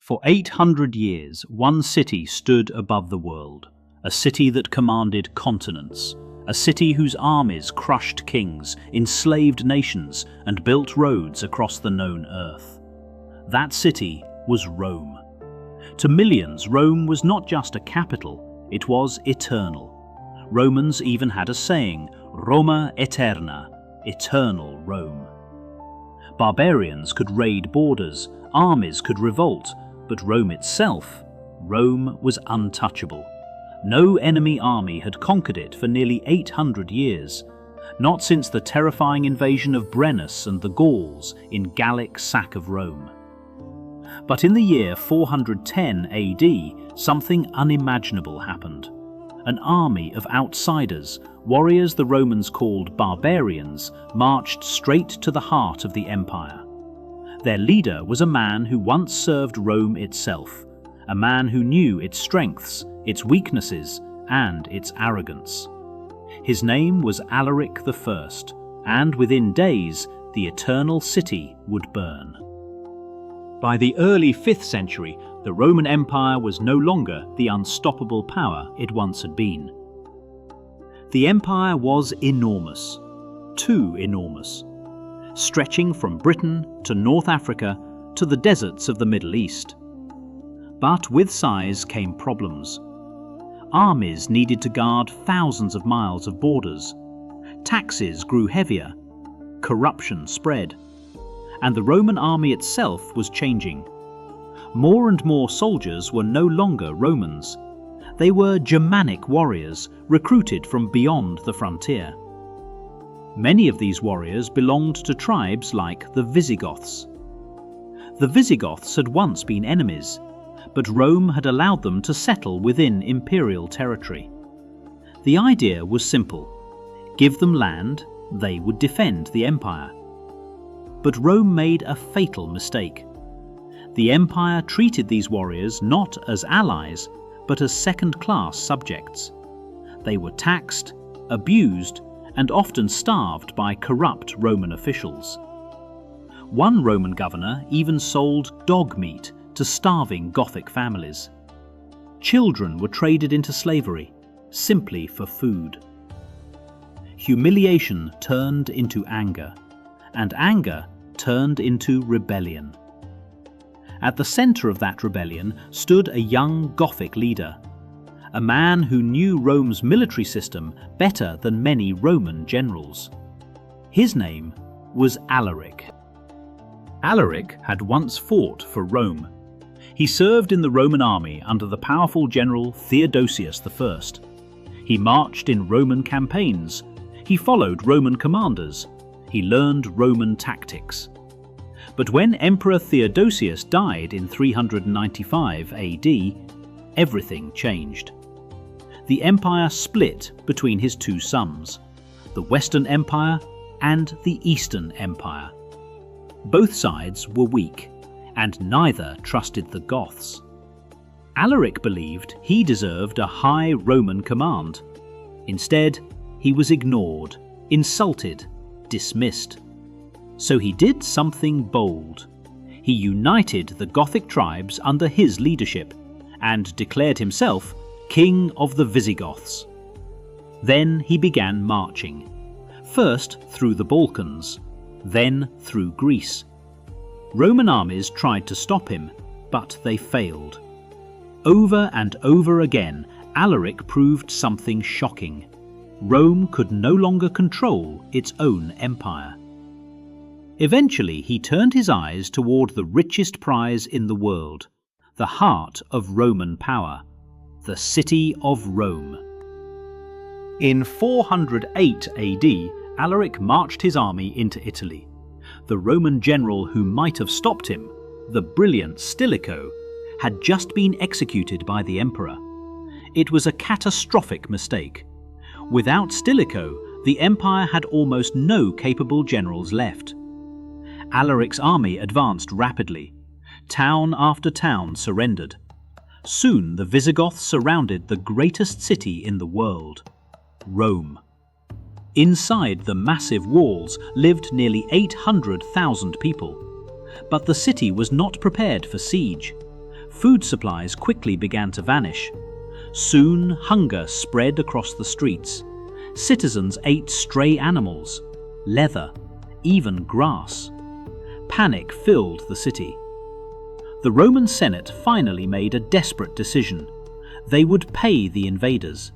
For 800 years, one city stood above the world, a city that commanded continents, a city whose armies crushed kings, enslaved nations, and built roads across the known earth. That city was Rome. To millions, Rome was not just a capital, it was eternal. Romans even had a saying, Roma Aeterna, eternal Rome. Barbarians could raid borders, armies could revolt, but Rome itself, Rome was untouchable. No enemy army had conquered it for nearly 800 years, not since the terrifying invasion of Brennus and the Gauls in Gallic sack of Rome. But in the year 410 AD, something unimaginable happened. An army of outsiders, warriors the Romans called barbarians, marched straight to the heart of the empire. Their leader was a man who once served Rome itself, a man who knew its strengths, its weaknesses, and its arrogance. His name was Alaric I, and within days, the eternal city would burn. By the early 5th century, the Roman Empire was no longer the unstoppable power it once had been. The empire was enormous, too enormous, stretching from Britain to North Africa to the deserts of the Middle East. But with size came problems. Armies needed to guard thousands of miles of borders. Taxes grew heavier. Corruption spread. And the Roman army itself was changing. More and more soldiers were no longer Romans. They were Germanic warriors recruited from beyond the frontier. Many of these warriors belonged to tribes like the Visigoths. The Visigoths had once been enemies, but Rome had allowed them to settle within imperial territory. The idea was simple. Give them land, they would defend the empire. But Rome made a fatal mistake. The empire treated these warriors not as allies, but as second-class subjects. They were taxed, abused, and often starved by corrupt Roman officials. One Roman governor even sold dog meat to starving Gothic families. Children were traded into slavery, simply for food. Humiliation turned into anger, and anger turned into rebellion. At the center of that rebellion stood a young Gothic leader, a man who knew Rome's military system better than many Roman generals. His name was Alaric. Alaric had once fought for Rome. He served in the Roman army under the powerful general Theodosius I. He marched in Roman campaigns. He followed Roman commanders. He learned Roman tactics. But when Emperor Theodosius died in 395 AD, everything changed. The empire split between his two sons, the Western Empire and the Eastern Empire. Both sides were weak, and neither trusted the Goths. Alaric believed he deserved a high Roman command. Instead, he was ignored, insulted, dismissed. So he did something bold. He united the Gothic tribes under his leadership and declared himself King of the Visigoths. Then he began marching, first through the Balkans, then through Greece. Roman armies tried to stop him, but they failed. Over and over again, Alaric proved something shocking. Rome could no longer control its own empire. Eventually, he turned his eyes toward the richest prize in the world, the heart of Roman power, the city of Rome. In 408 AD, Alaric marched his army into Italy. The Roman general who might have stopped him, the brilliant Stilicho, had just been executed by the emperor. It was a catastrophic mistake. Without Stilicho, the empire had almost no capable generals left. Alaric's army advanced rapidly. Town after town surrendered. Soon the Visigoths surrounded the greatest city in the world, Rome. Inside the massive walls lived nearly 800,000 people. But the city was not prepared for siege. food supplies quickly began to vanish. Soon, hunger spread across the streets. Citizens ate stray animals, leather, even grass. Panic filled the city. The Roman Senate finally made a desperate decision. They would pay the invaders.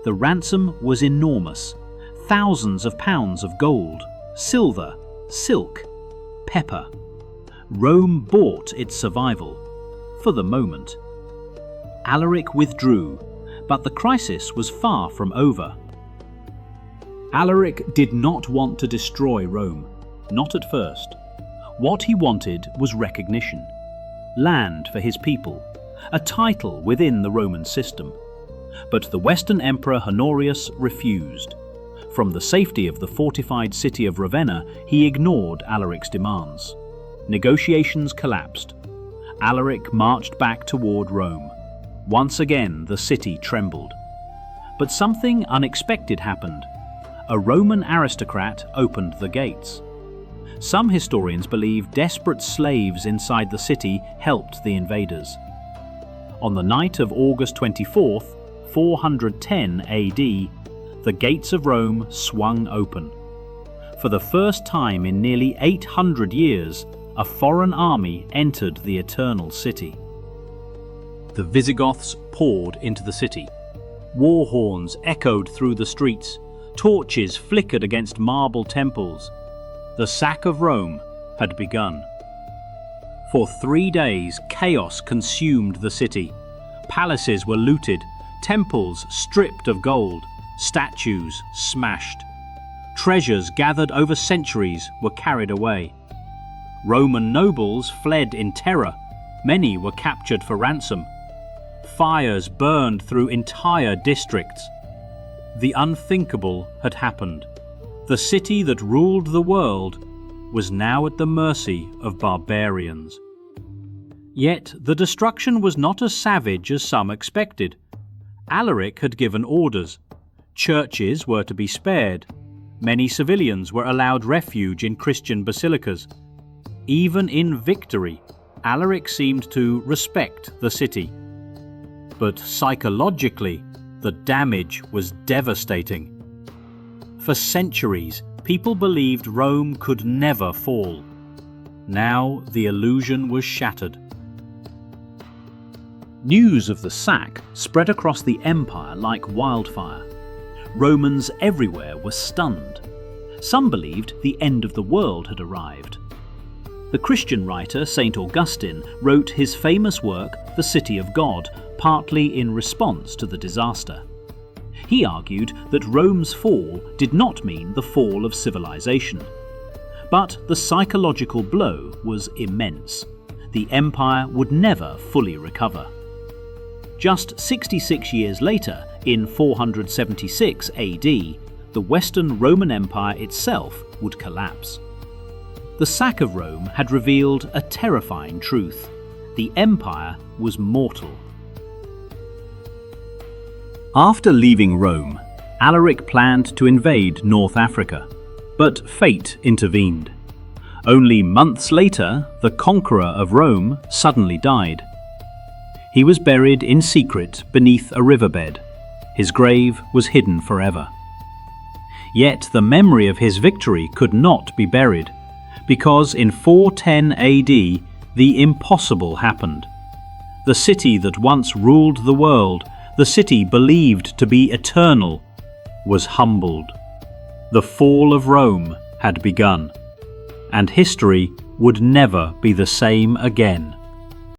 The ransom was enormous. Thousands of pounds of gold, silver, silk, pepper. Rome bought its survival, for the moment. Alaric withdrew, but the crisis was far from over. Alaric did not want to destroy Rome, not at first. What he wanted was recognition, land for his people, a title within the Roman system. But the Western Emperor Honorius refused. From the safety of the fortified city of Ravenna, he ignored Alaric's demands. Negotiations collapsed. Alaric marched back toward Rome. Once again, the city trembled. But something unexpected happened. A Roman aristocrat opened the gates. Some historians believe desperate slaves inside the city helped the invaders. On the night of August 24th, 410 AD, the gates of Rome swung open. For the first time in nearly 800 years, a foreign army entered the Eternal City. The Visigoths poured into the city. War horns echoed through the streets. Torches flickered against marble temples. The sack of Rome had begun. For 3 days, chaos consumed the city. Palaces were looted, temples stripped of gold, statues smashed. Treasures gathered over centuries were carried away. Roman nobles fled in terror. Many were captured for ransom. Fires burned through entire districts. The unthinkable had happened. The city that ruled the world was now at the mercy of barbarians. Yet the destruction was not as savage as some expected. Alaric had given orders. Churches were to be spared. Many civilians were allowed refuge in Christian basilicas. Even in victory, Alaric seemed to respect the city. But psychologically, the damage was devastating. For centuries, people believed Rome could never fall. Now the illusion was shattered. News of the sack spread across the empire like wildfire. Romans everywhere were stunned. Some believed the end of the world had arrived. The Christian writer St. Augustine wrote his famous work, The City of God, partly in response to the disaster. He argued that Rome's fall did not mean the fall of civilization. But the psychological blow was immense. The empire would never fully recover. Just 66 years later, in 476 AD, the Western Roman Empire itself would collapse. The sack of Rome had revealed a terrifying truth. The empire was mortal. After leaving Rome, Alaric planned to invade North Africa, but fate intervened. Only months later, the conqueror of Rome suddenly died. He was buried in secret beneath a riverbed. His grave was hidden forever. Yet the memory of his victory could not be buried, because in 410 AD, the impossible happened. The city that once ruled the world, the city believed to be eternal, was humbled. The fall of Rome had begun, and history would never be the same again.